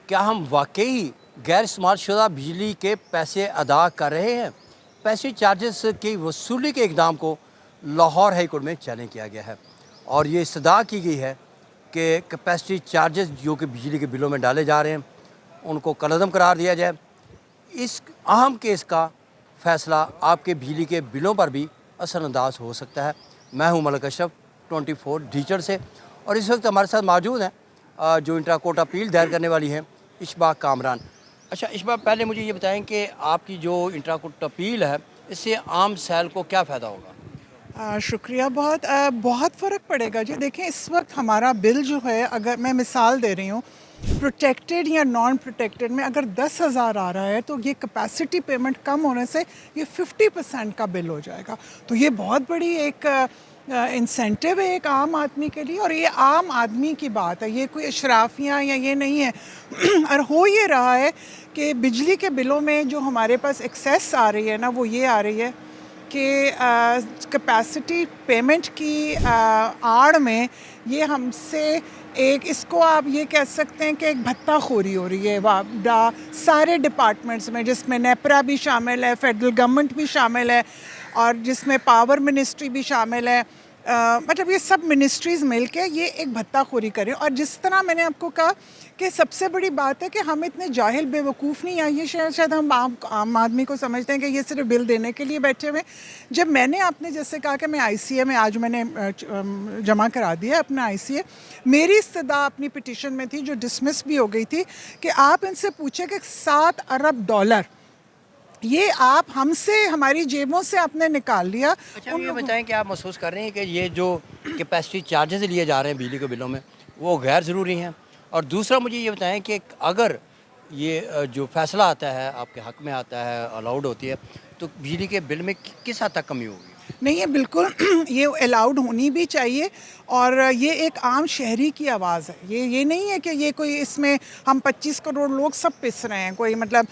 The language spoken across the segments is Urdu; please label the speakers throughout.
Speaker 1: کیا ہم واقعی غیر استعمال شدہ بجلی کے پیسے ادا کر رہے ہیں؟ پیسے چارجز کی وصولی کے اقدام کو لاہور ہائی کورٹ میں چیلنج کیا گیا ہے اور یہ استدعا کی گئی ہے کہ کیپیسٹی چارجز جو کہ بجلی کے بلوں میں ڈالے جا رہے ہیں ان کو کالعدم قرار دیا جائے۔ اس اہم کیس کا فیصلہ آپ کے بجلی کے بلوں پر بھی اثر انداز ہو سکتا ہے۔ میں ہوں ملک اشرف 24 ڈیجیٹل سے، اور اس وقت ہمارے ساتھ موجود ہیں جو انٹرا کورٹ اپیل دائر کرنے والی ہیں، اشباق کامران۔ اچھا اشباق، پہلے مجھے یہ بتائیں کہ آپ کی جو انٹرا کورٹ اپیل ہے اس سے عام سیل کو کیا فائدہ ہوگا؟
Speaker 2: شکریہ بہت فرق پڑے گا جی۔ دیکھیں اس وقت ہمارا بل جو ہے، اگر میں مثال دے رہی ہوں، پروٹیکٹڈ یا نان پروٹیکٹڈ میں اگر 10,000 آ رہا ہے تو یہ کیپیسٹی پیمنٹ کم ہونے سے یہ 50% کا بل ہو جائے گا۔ تو یہ بہت بڑی ایک انسینٹیو ہے ایک عام آدمی کے لیے، اور یہ عام آدمی کی بات ہے، یہ کوئی اشرافیاں یا یہ نہیں ہے۔ اور ہو یہ رہا ہے کہ بجلی کے بلوں میں جو ہمارے پاس ایکسیس آ رہی ہے نا، وہ یہ آ رہی ہے کہ کیپیسٹی پیمنٹ کی آڑ میں یہ ہم سے ایک، اس کو آپ یہ کہہ سکتے ہیں کہ ایک بھتہ خوری ہو رہی ہے سارے ڈپارٹمنٹس میں، جس میں نیپرا بھی شامل ہے، فیڈرل گورنمنٹ بھی شامل ہے، اور جس میں پاور منسٹری بھی شامل ہے۔ مطلب یہ سب منسٹریز مل کے یہ ایک بھتہ خوری کریں۔ اور جس طرح میں نے آپ کو کہا کہ سب سے بڑی بات ہے کہ ہم اتنے جاہل بے وقوف نہیں ہیں، یہ شاید ہم عام آدمی کو سمجھتے ہیں کہ یہ صرف بل دینے کے لیے بیٹھے ہوئے۔ جب میں نے آپ نے جیسے کہا کہ میں آئی سی اے میں آج میں نے جمع کرا دیا اپنا آئی سی اے، میری استدعا اپنی پٹیشن میں تھی جو ڈسمس بھی ہو گئی تھی کہ آپ ان سے پوچھیں کہ $7 ارب یہ آپ ہم سے، ہماری جیبوں سے آپ نے نکال لیا۔
Speaker 1: اچھا یہ بتائیں کہ آپ محسوس کر رہے ہیں کہ یہ جو کیپیسٹی چارجز لیے جا رہے ہیں بجلی کے بلوں میں وہ غیر ضروری ہیں؟ اور دوسرا مجھے یہ بتائیں کہ اگر یہ جو فیصلہ آتا ہے آپ کے حق میں آتا ہے، الاؤڈ ہوتی ہے، تو بجلی کے بل میں کس حد تک کمی ہوگی؟
Speaker 2: نہیں، یہ بالکل یہ الاؤڈ ہونی بھی چاہیے، اور یہ ایک عام شہری کی آواز ہے۔ یہ نہیں ہے کہ یہ کوئی اس میں ہم 25 کروڑ لوگ سب پس رہے ہیں، کوئی مطلب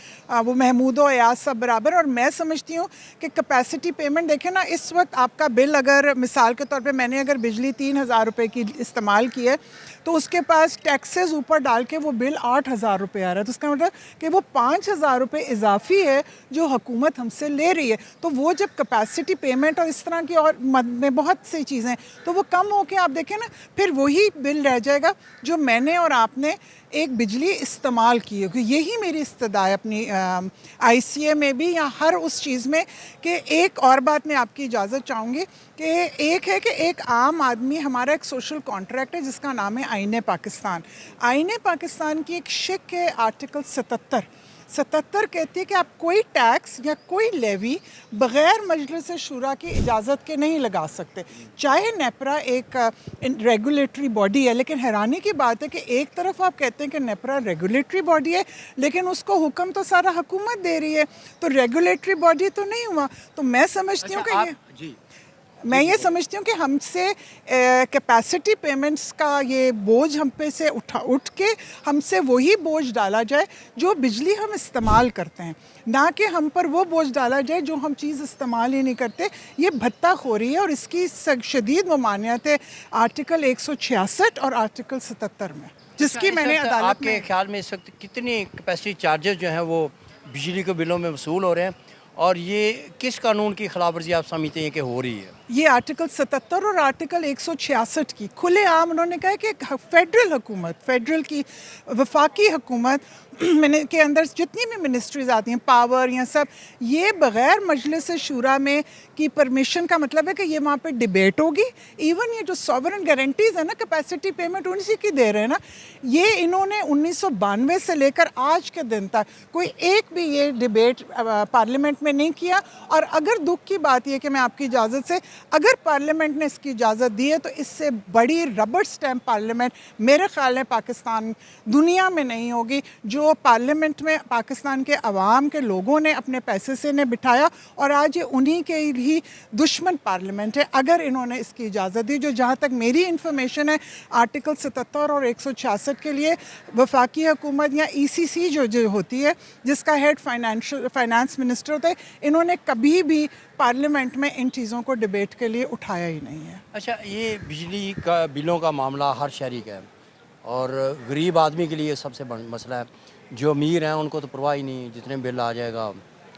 Speaker 2: وہ محمود و ایاز سب برابر۔ اور میں سمجھتی ہوں کہ کیپیسٹی پیمنٹ دیکھیں نا، اس وقت آپ کا بل اگر مثال کے طور پہ میں نے اگر بجلی 3,000 روپے کی استعمال کی ہے تو اس کے پاس ٹیکسز اوپر ڈال کے وہ بل 8,000 روپے آ رہا ہے، تو اس کا مطلب کہ وہ 5,000 روپے اضافی ہے جو حکومت ہم سے لے رہی ہے۔ تو وہ جب کیپیسٹی پیمنٹ اور اس طرح کی اور میں بہت سی چیزیں تو وہ کم ہو کے آپ دیکھیں نا، پھر وہی بل رہ جائے گا جو میں نے اور آپ نے ایک بجلی استعمال کی ہے۔ یہی میری استدعا ہے اپنی آئی سی اے میں بھی یا ہر اس چیز میں۔ کہ ایک اور بات میں آپ کی اجازت چاہوں گی کہ ایک ہے کہ ایک عام آدمی، ہمارا ایک سوشل کانٹریکٹ ہے جس کا نام ہے آئین پاکستان۔ آئین پاکستان کی ایک شق ہے آرٹیکل 77 کہتی ہے کہ آپ کوئی ٹیکس یا کوئی لیوی بغیر مجلس شورا کی اجازت کے نہیں لگا سکتے، چاہے نیپرا ایک ریگولیٹری باڈی ہے۔ لیکن حیرانی کی بات ہے کہ ایک طرف آپ کہتے ہیں کہ نیپرا ریگولیٹری باڈی ہے، لیکن اس کو حکم تو سارا حکومت دے رہی ہے، تو ریگولیٹری باڈی تو نہیں ہوا۔ تو میں سمجھتی ہوں کہ یہ سمجھتی ہوں کہ ہم سے کیپیسٹی پیمنٹس کا یہ بوجھ ہم پہ سے اٹھ کے ہم سے وہی بوجھ ڈالا جائے جو بجلی ہم استعمال کرتے ہیں، نہ کہ ہم پر وہ بوجھ ڈالا جائے جو ہم چیز استعمال ہی نہیں کرتے۔ یہ بھتہ خوری ہے اور اس کی شدید ممانعت ہے آرٹیکل 166 اور آرٹیکل 77 میں، جس کی میں نے عدالت
Speaker 1: آپ کے خیال میں اس وقت کتنی کیپیسٹی چارجز جو ہیں وہ بجلی کے بلوں میں وصول ہو رہے ہیں، اور یہ کس قانون کی خلاف ورزی آپ سمجھتے ہیں کہ ہو رہی ہے؟
Speaker 2: یہ آرٹیکل 77 اور آرٹیکل 166 کی کھلے عام انہوں نے کہا کہ فیڈرل حکومت، فیڈرل کی وفاقی حکومت کے اندر جتنی بھی منسٹریز آتی ہیں، پاور یا سب، یہ بغیر مجلس شورا میں کی پرمیشن کا مطلب ہے کہ یہ وہاں پہ ڈیبیٹ ہوگی۔ ایون یہ جو سوورن گارنٹیز ہیں نا کیپیسٹی پیمنٹ انسی کی دے رہے ہیں نا، یہ انہوں نے 1992 سے لے کر آج کے دن تک کوئی ایک بھی یہ ڈیبیٹ پارلیمنٹ میں نہیں کیا۔ اور اگر دکھ کی بات یہ کہ میں آپ کی اجازت سے، اگر پارلیمنٹ نے اس کی اجازت دی ہے تو اس سے بڑی ربڑ سٹیمپ پارلیمنٹ میرے خیال ہے پاکستان دنیا میں نہیں ہوگی، جو پارلیمنٹ میں پاکستان کے عوام کے لوگوں نے اپنے پیسے سے نے بٹھایا، اور آج یہ انہی کے ہی دشمن پارلیمنٹ ہے اگر انہوں نے اس کی اجازت دی۔ جو جہاں تک میری انفارمیشن ہے، آرٹیکل 77 اور 166 کے لیے وفاقی حکومت یا ای سی سی جو ہوتی ہے، جس کا ہیڈ فائنانس منسٹر ہوتا ہے، انہوں نے کبھی بھی پارلیمنٹ میں ان چیزوں کو ڈیبیٹ کے لیے اٹھایا ہی نہیں ہے۔
Speaker 1: اچھا، یہ بجلی کا بلوں کا معاملہ ہر شہری کا ہے، اور غریب آدمی کے لیے سب سے بڑا مسئلہ ہے. جو امیر ہیں ان کو تو پرواہ ہی نہیں, جتنے بل آ جائے گا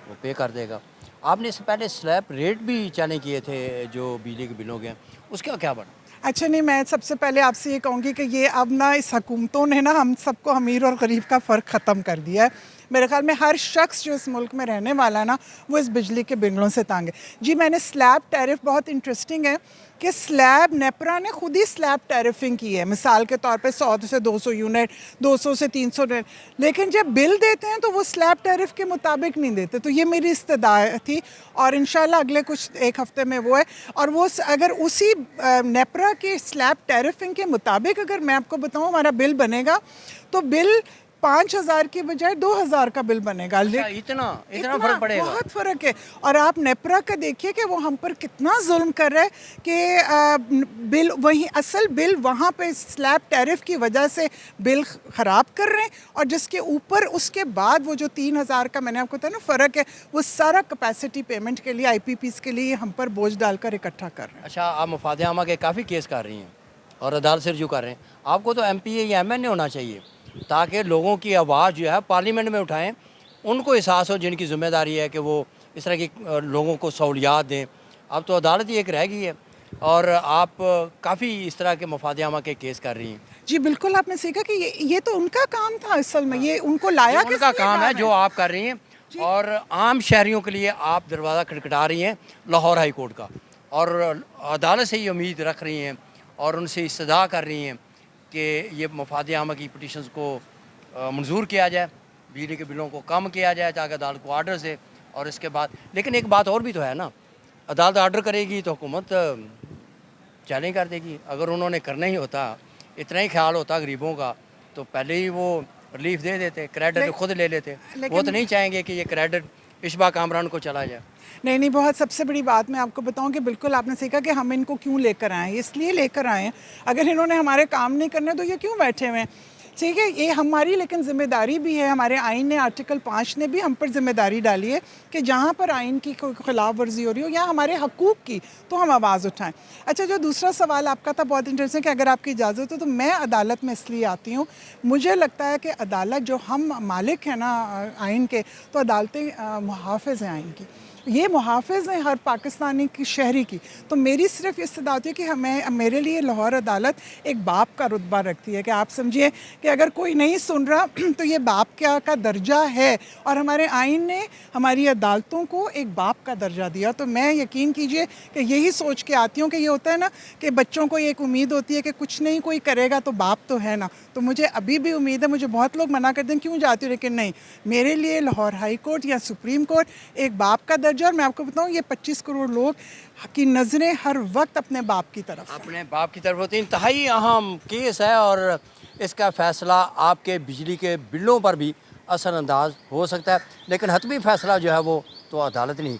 Speaker 1: وہ پے کر دے گا. آپ نے اس سے پہلے سلیب ریٹ بھی چیلنج کیے تھے جو بجلی کے بلوں کے ہیں, اس کا کیا بنا؟
Speaker 2: اچھا نہیں, میں سب سے پہلے آپ سے یہ کہوں گی کہ یہ اب نا اس حکومتوں نے نا ہم سب کو امیر اور غریب کا فرق ختم کر دیا ہے. میرے خیال میں ہر شخص جو اس ملک میں رہنے والا ہے نا وہ اس بجلی کے بلوں سے تنگ ہے. جی میں نے سلیب ٹیرف, بہت انٹرسٹنگ ہے کہ سلیب نیپرا نے خود ہی سلیب ٹیرفنگ کی ہے, مثال کے طور پہ 100 سے 200 یونٹ, 200 سے 300 یونٹ, لیکن جب بل دیتے ہیں تو وہ سلیب ٹیرف کے مطابق نہیں دیتے. تو یہ میری استدعا تھی اور انشاءاللہ اگلے کچھ ایک ہفتے میں وہ ہے. اور وہ اگر اسی نیپرا کے سلیب ٹیرفنگ کے مطابق اگر میں آپ کو بتاؤں ہمارا بل بنے گا تو بل 5,000 کی بجائے 2,000 کا بل بنے گا.
Speaker 1: اتنا فرق پڑے گا,
Speaker 2: بہت فرق ہے. اور آپ نیپرا کا دیکھیے کہ وہ ہم پر کتنا ظلم کر رہا ہے کہ بل وہیں اصل بل وہاں پہ سلیب ٹیرف کی وجہ سے بل خراب کر رہے ہیں, اور جس کے اوپر اس کے بعد وہ جو 3,000 کا میں نے آپ کو بتایا نا فرق ہے, وہ سارا کیپیسٹی پیمنٹ کے لیے IPPs کے لیے ہم پر بوجھ ڈال کر اکٹھا کر رہے ہیں.
Speaker 1: اچھا آپ مفاد عامہ کے کافی کیس کر رہی ہیں اور عدالت سے رجوع کر رہے ہیں. آپ کو تو MPA یا MNA ہونا چاہیے تاکہ لوگوں کی آواز جو ہے پارلیمنٹ میں اٹھائیں, ان کو احساس ہو جن کی ذمہ داری ہے کہ وہ اس طرح کی لوگوں کو سہولیات دیں. اب تو عدالت ہی ایک رہ گئی ہے اور آپ کافی اس طرح کے مفاد عامہ کے کیس کر رہی ہیں.
Speaker 2: جی بالکل, آپ نے سیکھا کہ یہ تو ان کا کام تھا اصل میں, یہ ان کو لایا
Speaker 1: ان کا کام ہے جو آپ کر رہی ہیں, اور عام شہریوں کے لیے آپ دروازہ کھٹکھٹا رہی ہیں لاہور ہائی کورٹ کا, اور عدالت سے یہ امید رکھ رہی ہیں اور ان سے استدعا کر رہی ہیں کہ یہ مفاد عامہ کی پٹیشنز کو منظور کیا جائے, بجلی کے بلوں کو کم کیا جائے تاکہ عدالت کو آرڈر دے. اور اس کے بعد لیکن ایک بات اور بھی تو ہے نا, عدالت آرڈر کرے گی تو حکومت چیلنج کر دے گی. اگر انہوں نے کرنا ہی ہوتا, اتنا ہی خیال ہوتا غریبوں کا, تو پہلے ہی وہ ریلیف دے دیتے, کریڈٹ خود لے لیتے. وہ تو نہیں چاہیں گے کہ یہ کریڈٹ اشبا کامران کو چلا جائے.
Speaker 2: نہیں, بہت سب سے بڑی بات میں آپ کو بتاؤں کہ بالکل آپ نے سیکھا کہ ہم ان کو کیوں لے کر آئے ہیں, اس لیے لے کر آئے ہیں. اگر انہوں نے ہمارے کام نہیں کرنے تو یہ کیوں بیٹھے ہوئے ہیں؟ ٹھیک ہے, یہ ہماری لیکن ذمہ داری بھی ہے. ہمارے آئین نے آرٹیکل 5 نے بھی ہم پر ذمہ داری ڈالی ہے کہ جہاں پر آئین کی کوئی خلاف ورزی ہو رہی ہو یا ہمارے حقوق کی, تو ہم آواز اٹھائیں. اچھا, جو دوسرا سوال آپ کا تھا بہت انٹرسٹنگ کہ اگر آپ کی اجازت ہو تو میں عدالت میں اس لیے آتی ہوں, مجھے لگتا ہے کہ عدالت جو ہم مالک ہیں نا آئین کے, تو عدالتیں محافظ ہیں آئین کی, یہ محافظ ہیں ہر پاکستانی کی شہری کی. تو میری صرف استدعا ہوتی ہے کہ میرے لیے لاہور عدالت ایک باپ کا رتبہ رکھتی ہے کہ آپ سمجھیے کہ اگر کوئی نہیں سن رہا تو یہ باپ کا درجہ ہے, اور ہمارے آئین نے ہماری عدالتوں کو ایک باپ کا درجہ دیا. تو میں یقین کیجئے کہ یہی سوچ کے آتی ہوں کہ یہ ہوتا ہے نا کہ بچوں کو ایک امید ہوتی ہے کہ کچھ نہیں کوئی کرے گا تو باپ تو ہے نا. تو مجھے ابھی بھی امید ہے, مجھے بہت لوگ منع کرتے ہیں کیوں جاتی ہوں, لیکن نہیں, میرے لیے لاہور ہائی کورٹ یا سپریم کورٹ ایک باپ کا درجہ. اور میں آپ کو بتاؤں یہ 25 کروڑ لوگ کی نظریں ہر وقت اپنے باپ کی طرف ہیں.
Speaker 1: اپنے باپ کی طرف ہوتی. انتہائی اہم کیس ہے اور اس کا فیصلہ آپ کے بجلی کے بلوں پر بھی اثر انداز ہو سکتا ہے, لیکن حتمی فیصلہ جو ہے وہ تو عدالت نہیں